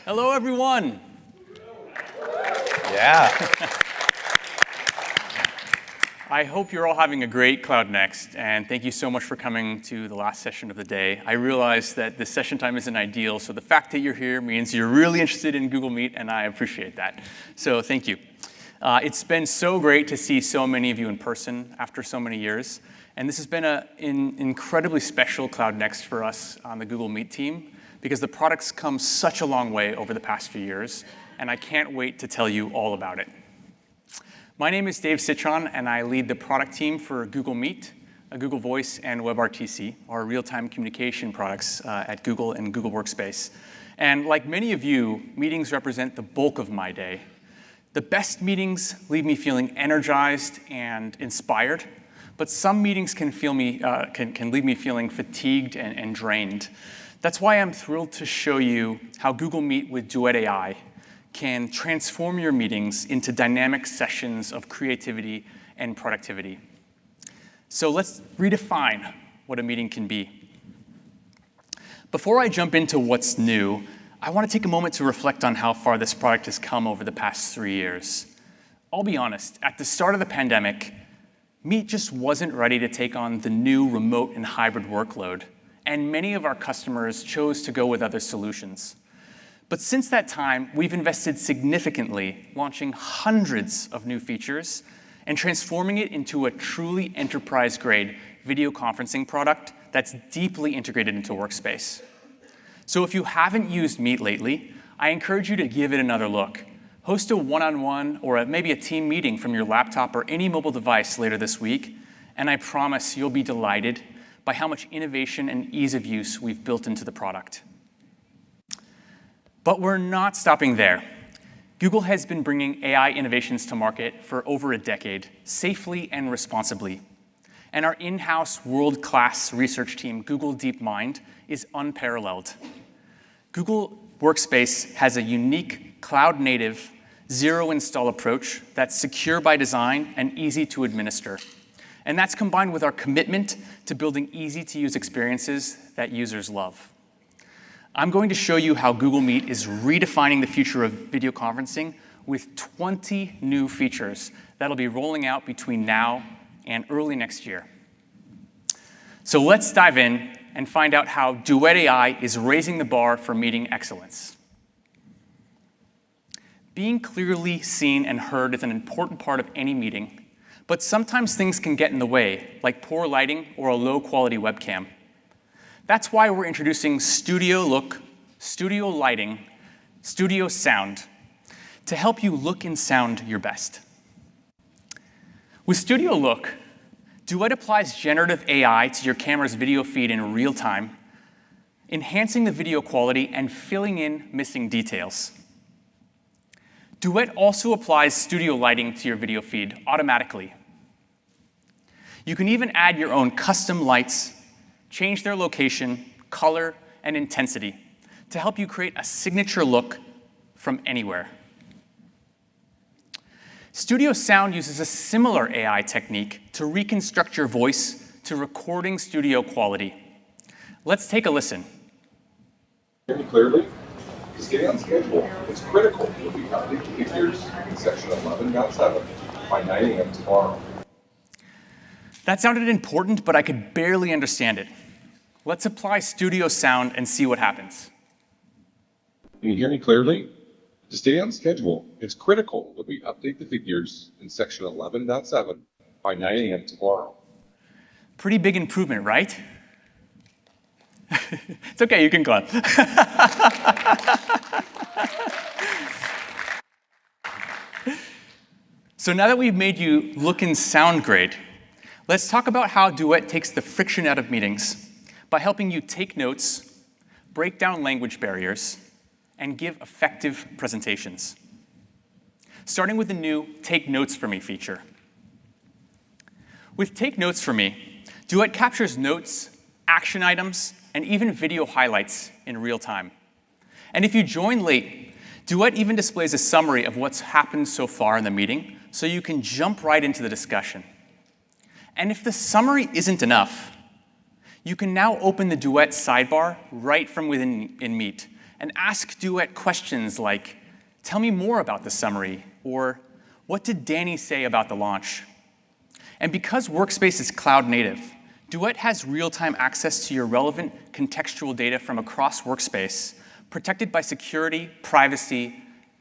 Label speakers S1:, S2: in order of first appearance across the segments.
S1: Hello, everyone.
S2: Yeah.
S1: I hope you're all having a great Cloud Next, and thank you so much for coming to the last session of the day. I realize that the session time isn't ideal, so the fact that you're here means you're really interested in Google Meet, and I appreciate that. So thank you. It's been so great to see so many of you in person after so many years, and this has been an incredibly special Cloud Next for us on the Google Meet team, because the product's come such a long way over the past few years, and I can't wait to tell you all about it. My name is Dave Citron, and I lead the product team for Google Meet, Google Voice, and WebRTC, our real-time communication products at Google and Google Workspace. And like many of you, meetings represent the bulk of my day. The best meetings leave me feeling energized and inspired, but some meetings can leave me feeling fatigued and drained. That's why I'm thrilled to show you how Google Meet with Duet AI can transform your meetings into dynamic sessions of creativity and productivity. So let's redefine what a meeting can be. Before I jump into what's new, I want to take a moment to reflect on how far this product has come over the past 3 years. I'll be honest, at the start of the pandemic, Meet just wasn't ready to take on the new remote and hybrid workload, and many of our customers chose to go with other solutions. But since that time, we've invested significantly, launching hundreds of new features and transforming it into a truly enterprise-grade video conferencing product that's deeply integrated into Workspace. So if you haven't used Meet lately, I encourage you to give it another look. Host a one-on-one or maybe a team meeting from your laptop or any mobile device later this week, and I promise you'll be delighted by how much innovation and ease of use we've built into the product. But we're not stopping there. Google has been bringing AI innovations to market for over a decade, safely and responsibly. And our in-house world-class research team, Google DeepMind, is unparalleled. Google Workspace has a unique cloud-native, zero-install approach that's secure by design and easy to administer. And that's combined with our commitment to building easy-to-use experiences that users love. I'm going to show you how Google Meet is redefining the future of video conferencing with 20 new features that'll be rolling out between now and early next year. So let's dive in and find out how Duet AI is raising the bar for meeting excellence. Being clearly seen and heard is an important part of any meeting, but sometimes things can get in the way, like poor lighting or a low-quality webcam. That's why we're introducing Studio Look, Studio Lighting, Studio Sound to help you look and sound your best. With Studio Look, Duet applies generative AI to your camera's video feed in real time, enhancing the video quality and filling in missing details. Duet also applies Studio Lighting to your video feed automatically. You can even add your own custom lights, change their location, color, and intensity to help you create a signature look from anywhere. Studio Sound uses a similar AI technique to reconstruct your voice to recording studio quality. Let's take a listen.
S3: Hear me clearly? Just getting on schedule. It's critical that we update the figures in section 11.7 by 9 a.m. tomorrow.
S1: That sounded important, but I could barely understand it. Let's apply Studio Sound and see what happens.
S3: Can you hear me clearly? To stay on schedule, it's critical that we update the figures in section 11.7 by 9 a.m. tomorrow.
S1: Pretty big improvement, right? It's okay, you can clap. So now that we've made you look and sound great, let's talk about how Duet takes the friction out of meetings by helping you take notes, break down language barriers, and give effective presentations. Starting with the new Take Notes for Me feature. With Take Notes for Me, Duet captures notes, action items, and even video highlights in real time. And if you join late, Duet even displays a summary of what's happened so far in the meeting, so you can jump right into the discussion. And if the summary isn't enough, you can now open the Duet sidebar right from within Meet and ask Duet questions like, tell me more about the summary, or what did Danny say about the launch? And because Workspace is cloud native, Duet has real-time access to your relevant contextual data from across Workspace, protected by security, privacy,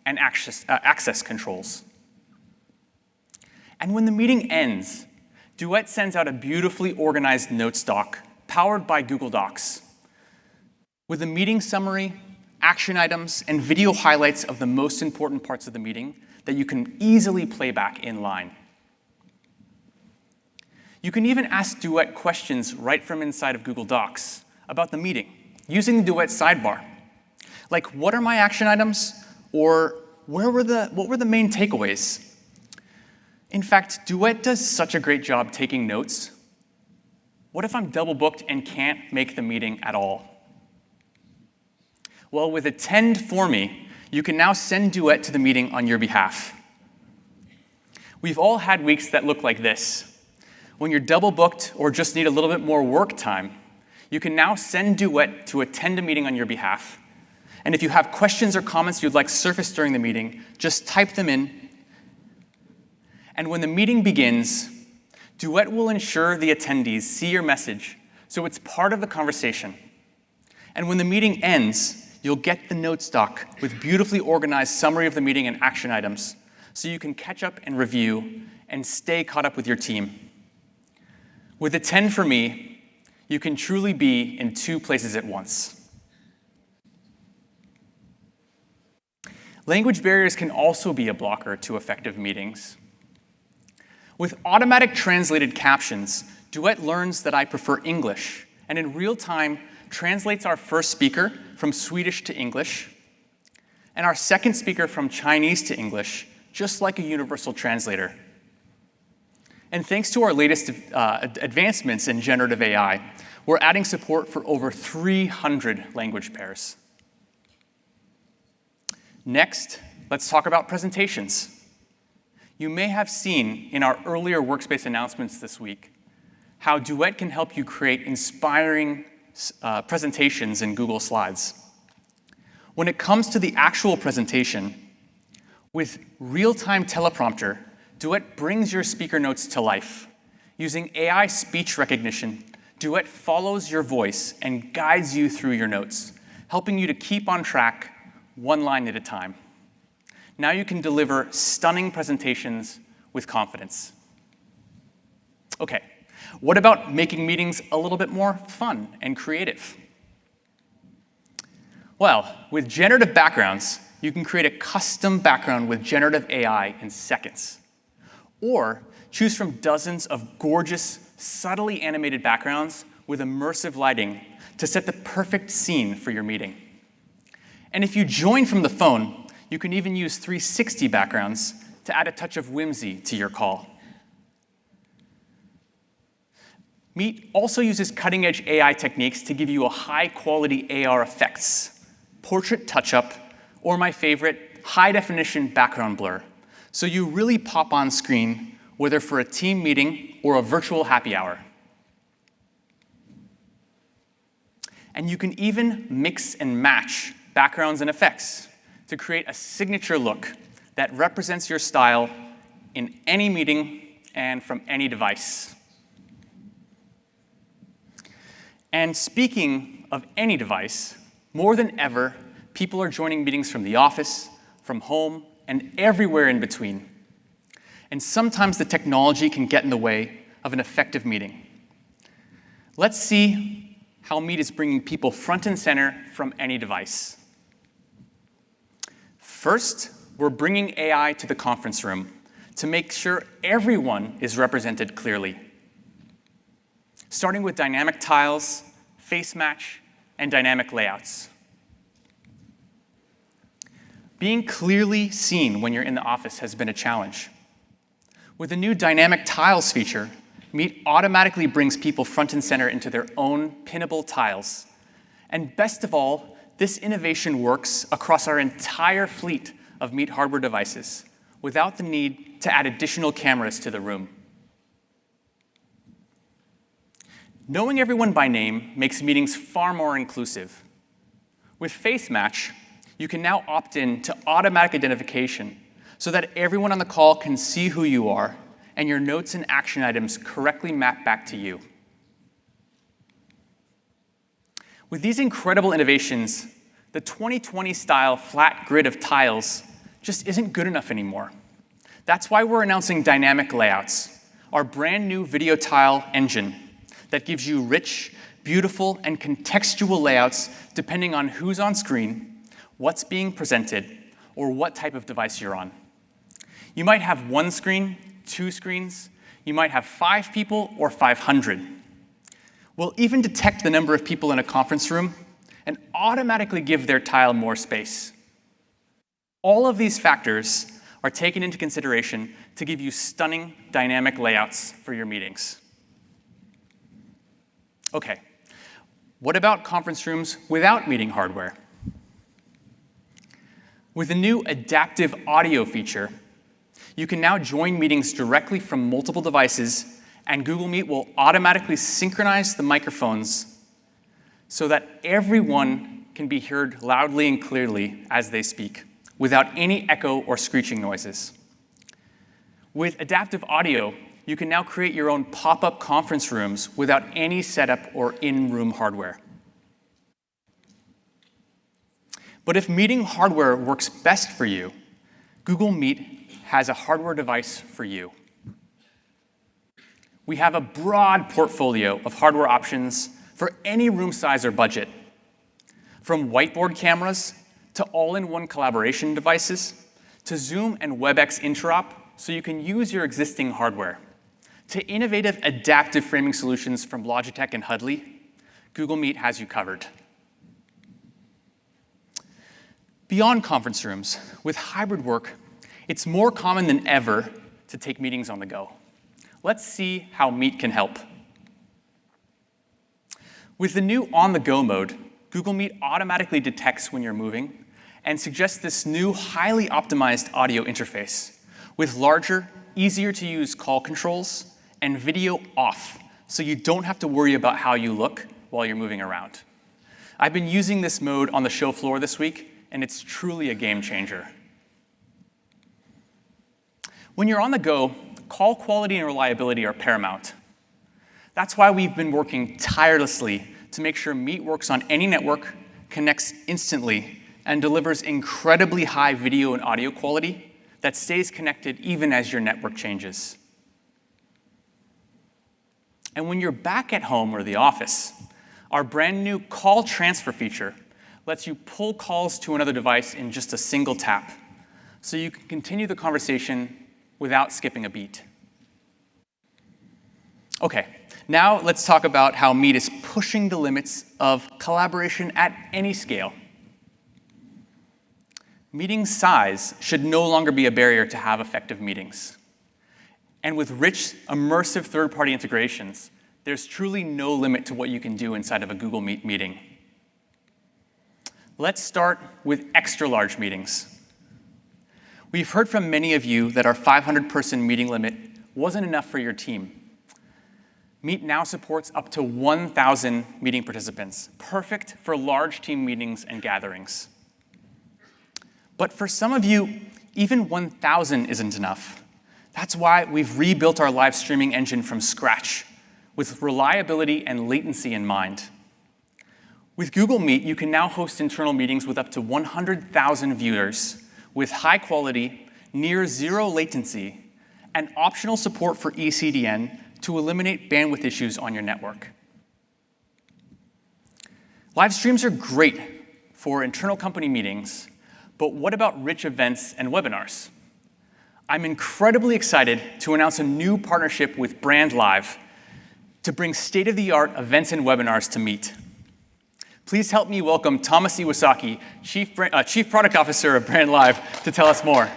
S1: and access controls. And when the meeting ends, Duet sends out a beautifully organized notes doc powered by Google Docs with a meeting summary, action items, and video highlights of the most important parts of the meeting that you can easily play back in line. You can even ask Duet questions right from inside of Google Docs about the meeting using the Duet sidebar. Like, what are my action items? Or what were the main takeaways? In fact, Duet does such a great job taking notes. What if I'm double booked and can't make the meeting at all? Well, with Attend For Me, you can now send Duet to the meeting on your behalf. We've all had weeks that look like this. When you're double booked or just need a little bit more work time, you can now send Duet to attend a meeting on your behalf. And if you have questions or comments you'd like surfaced during the meeting, just type them in. And when the meeting begins, Duet will ensure the attendees see your message, so it's part of the conversation. And when the meeting ends, you'll get the notes doc with beautifully organized summary of the meeting and action items, so you can catch up and review and stay caught up with your team. With Attend For Me, you can truly be in two places at once. Language barriers can also be a blocker to effective meetings. With automatic translated captions, Duet learns that I prefer English, and in real time translates our first speaker from Swedish to English, and our second speaker from Chinese to English, just like a universal translator. And thanks to our latest advancements in generative AI, we're adding support for over 300 language pairs. Next, let's talk about presentations. You may have seen in our earlier Workspace announcements this week how Duet can help you create inspiring presentations in Google Slides. When it comes to the actual presentation, with real-time teleprompter, Duet brings your speaker notes to life. Using AI speech recognition, Duet follows your voice and guides you through your notes, helping you to keep on track one line at a time. Now you can deliver stunning presentations with confidence. Okay, what about making meetings a little bit more fun and creative? Well, with generative backgrounds, you can create a custom background with generative AI in seconds. Or choose from dozens of gorgeous, subtly animated backgrounds with immersive lighting to set the perfect scene for your meeting. And if you join from the phone, you can even use 360 backgrounds to add a touch of whimsy to your call. Meet also uses cutting-edge AI techniques to give you a high-quality AR effects, portrait touch-up, or my favorite, high-definition background blur, so you really pop on screen, whether for a team meeting or a virtual happy hour. And you can even mix and match backgrounds and effects to create a signature look that represents your style in any meeting and from any device. And speaking of any device, more than ever, people are joining meetings from the office, from home, and everywhere in between. And sometimes the technology can get in the way of an effective meeting. Let's see how Meet is bringing people front and center from any device. First, we're bringing AI to the conference room to make sure everyone is represented clearly. Starting with dynamic tiles, face match, and dynamic layouts. Being clearly seen when you're in the office has been a challenge. With the new dynamic tiles feature, Meet automatically brings people front and center into their own pinnable tiles. And best of all, this innovation works across our entire fleet of Meet hardware devices without the need to add additional cameras to the room. Knowing everyone by name makes meetings far more inclusive. With Face Match, you can now opt in to automatic identification so that everyone on the call can see who you are and your notes and action items correctly map back to you. With these incredible innovations, the 2020-style flat grid of tiles just isn't good enough anymore. That's why we're announcing Dynamic Layouts, our brand new video tile engine that gives you rich, beautiful, and contextual layouts depending on who's on screen, what's being presented, or what type of device you're on. You might have one screen, two screens, you might have 5 people or 500. We'll even detect the number of people in a conference room and automatically give their tile more space. All of these factors are taken into consideration to give you stunning dynamic layouts for your meetings. Okay, what about conference rooms without meeting hardware? With the new adaptive audio feature, you can now join meetings directly from multiple devices, and Google Meet will automatically synchronize the microphones so that everyone can be heard loudly and clearly as they speak, without any echo or screeching noises. With adaptive audio, you can now create your own pop-up conference rooms without any setup or in-room hardware. But if meeting hardware works best for you, Google Meet has a hardware device for you. We have a broad portfolio of hardware options for any room size or budget, from whiteboard cameras to all-in-one collaboration devices, to Zoom and WebEx interop so you can use your existing hardware, to innovative adaptive framing solutions from Logitech and Hudley. Google Meet has you covered. Beyond conference rooms, with hybrid work, it's more common than ever to take meetings on the go. Let's see how Meet can help. With the new on-the-go mode, Google Meet automatically detects when you're moving and suggests this new highly optimized audio interface with larger, easier-to-use call controls and video off, so you don't have to worry about how you look while you're moving around. I've been using this mode on the show floor this week, and it's truly a game changer. When you're on the go, call quality and reliability are paramount. That's why we've been working tirelessly to make sure Meet works on any network, connects instantly, and delivers incredibly high video and audio quality that stays connected even as your network changes. And when you're back at home or the office, our brand new call transfer feature lets you pull calls to another device in just a single tap, so you can continue the conversation without skipping a beat. Okay, now let's talk about how Meet is pushing the limits of collaboration at any scale. Meeting size should no longer be a barrier to have effective meetings. And with rich, immersive third-party integrations, there's truly no limit to what you can do inside of a Google Meet meeting. Let's start with extra-large meetings. We've heard from many of you that our 500-person meeting limit wasn't enough for your team. Meet now supports up to 1,000 meeting participants, perfect for large team meetings and gatherings. But for some of you, even 1,000 isn't enough. That's why we've rebuilt our live streaming engine from scratch, with reliability and latency in mind. With Google Meet, you can now host internal meetings with up to 100,000 viewers, with high quality, near zero latency, and optional support for eCDN to eliminate bandwidth issues on your network. Live streams are great for internal company meetings, but what about rich events and webinars? I'm incredibly excited to announce a new partnership with Brand Live to bring state-of-the-art events and webinars to Meet. Please help me welcome Thomas Iwasaki, Chief Product Officer of Brand Live, to tell us more.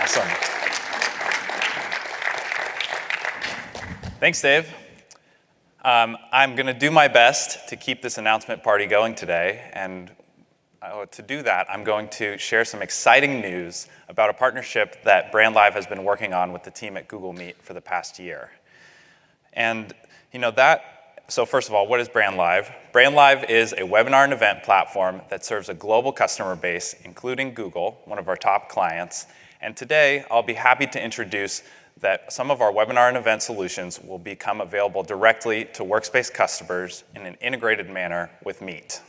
S2: Awesome. Thanks, Dave. I'm going to do my best to keep this announcement party going today, and to do that, I'm going to share some exciting news about a partnership that Brand Live has been working on with the team at Google Meet for the past year. And that So first of all, what is BrandLive? BrandLive is a webinar and event platform that serves a global customer base, including Google, one of our top clients. And today, I'll be happy to introduce that some of our webinar and event solutions will become available directly to Workspace customers in an integrated manner with Meet.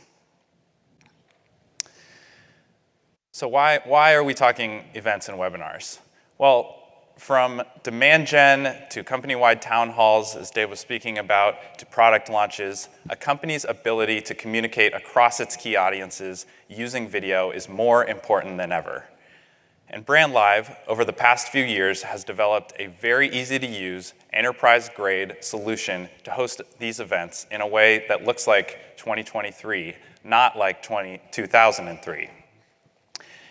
S2: So why are we talking events and webinars? Well, from demand gen to company-wide town halls, as Dave was speaking about, to product launches, a company's ability to communicate across its key audiences using video is more important than ever. And BrandLive, over the past few years, has developed a very easy-to-use, enterprise-grade solution to host these events in a way that looks like 2023, not like 2003.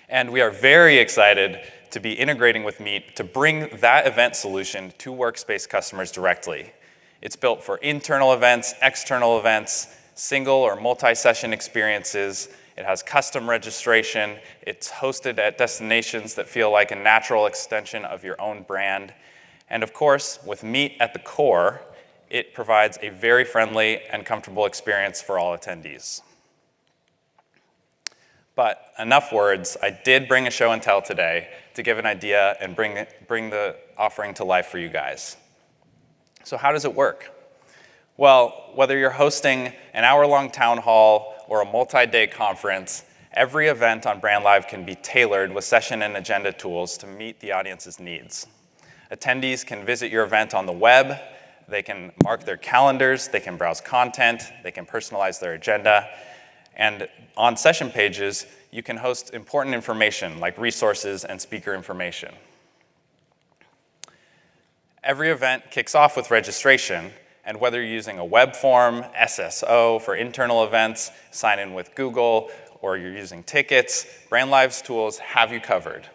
S2: And we are very excited to be integrating with Meet to bring that event solution to Workspace customers directly. It's built for internal events, external events, single or multi-session experiences. It has custom registration. It's hosted at destinations that feel like a natural extension of your own brand. And of course, with Meet at the core, it provides a very friendly and comfortable experience for all attendees. But enough words. I did bring a show and tell today to give an idea and bring the offering to life for you guys. So how does it work? Well, whether you're hosting an hour-long town hall or a multi-day conference, every event on BrandLive can be tailored with session and agenda tools to meet the audience's needs. Attendees can visit your event on the web, they can mark their calendars, they can browse content, they can personalize their agenda, and on session pages, you can host important information like resources and speaker information. Every event kicks off with registration, and whether you're using a web form, SSO for internal events, sign in with Google, or you're using tickets, BrandLive's tools have you covered.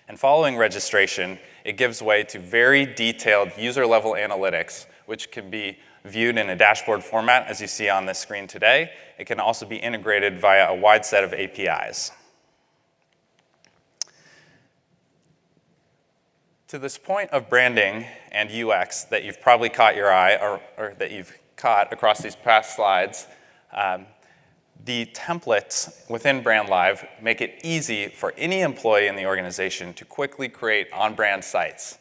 S2: And following registration, it gives way to very detailed user-level analytics, which can be viewed in a dashboard format, as you see on this screen today. It can also be integrated via a wide set of APIs. To this point of branding and UX that you've probably caught your eye, or that you've caught across these past slides, the templates within BrandLive make it easy for any employee in the organization to quickly create on-brand sites.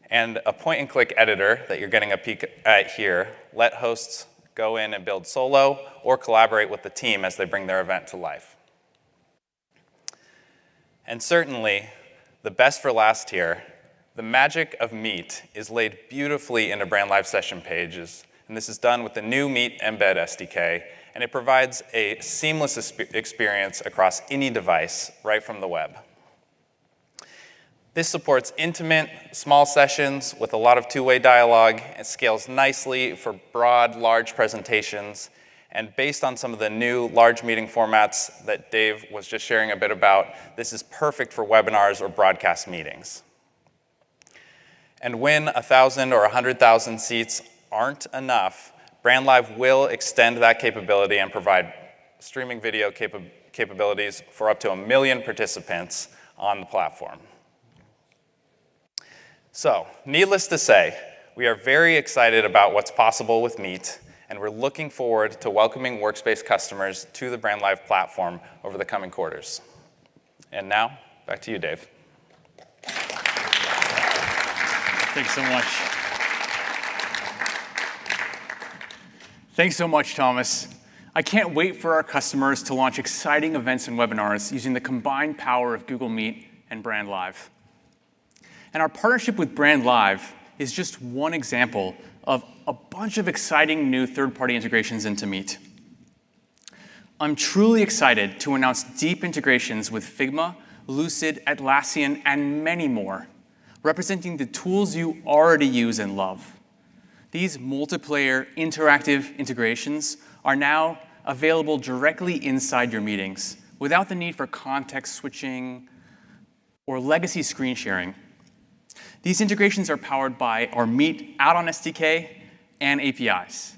S2: And a point-and-click editor that you're getting a peek at here let hosts go in and build solo or collaborate with the team as they bring their event to life. And certainly, the best for last here, the magic of Meet is laid beautifully into BrandLive session pages, and this is done with the new Meet Embed SDK, and it provides a seamless experience across any device right from the web. This supports intimate, small sessions with a lot of two-way dialogue. It scales nicely for broad, large presentations, and based on some of the new large meeting formats that Dave was just sharing a bit about, this is perfect for webinars or broadcast meetings. And when 1,000 or 100,000 seats aren't enough, BrandLive will extend that capability and provide streaming video capabilities for up to 1 million participants on the platform. So, needless to say, we are very excited about what's possible with Meet, and we're looking forward to welcoming Workspace customers to the BrandLive platform over the coming quarters. And now, back to you, Dave.
S1: Thanks so much. Thanks so much, Thomas. I can't wait for our customers to launch exciting events and webinars using the combined power of Google Meet and BrandLive. And our partnership with BrandLive is just one example of a bunch of exciting new third-party integrations into Meet. I'm truly excited to announce deep integrations with Figma, Lucid, Atlassian, and many more, representing the tools you already use and love. These multiplayer interactive integrations are now available directly inside your meetings without the need for context switching or legacy screen sharing. These integrations are powered by our Meet add-on SDK and APIs.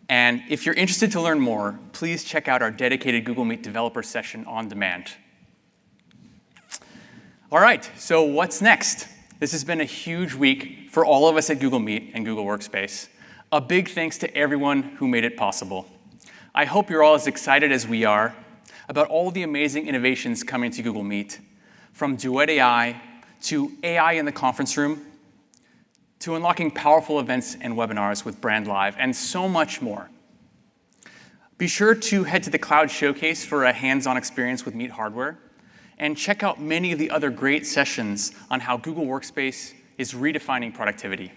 S1: And if you're interested to learn more, please check out our dedicated Google Meet developer session on demand. All right, so what's next? This has been a huge week for all of us at Google Meet and Google Workspace. A big thanks to everyone who made it possible. I hope you're all as excited as we are about all the amazing innovations coming to Google Meet, from Duet AI to AI in the conference room, to unlocking powerful events and webinars with Brand Live, and so much more. Be sure to head to the Cloud Showcase for a hands-on experience with Meet hardware, and check out many of the other great sessions on how Google Workspace is redefining productivity.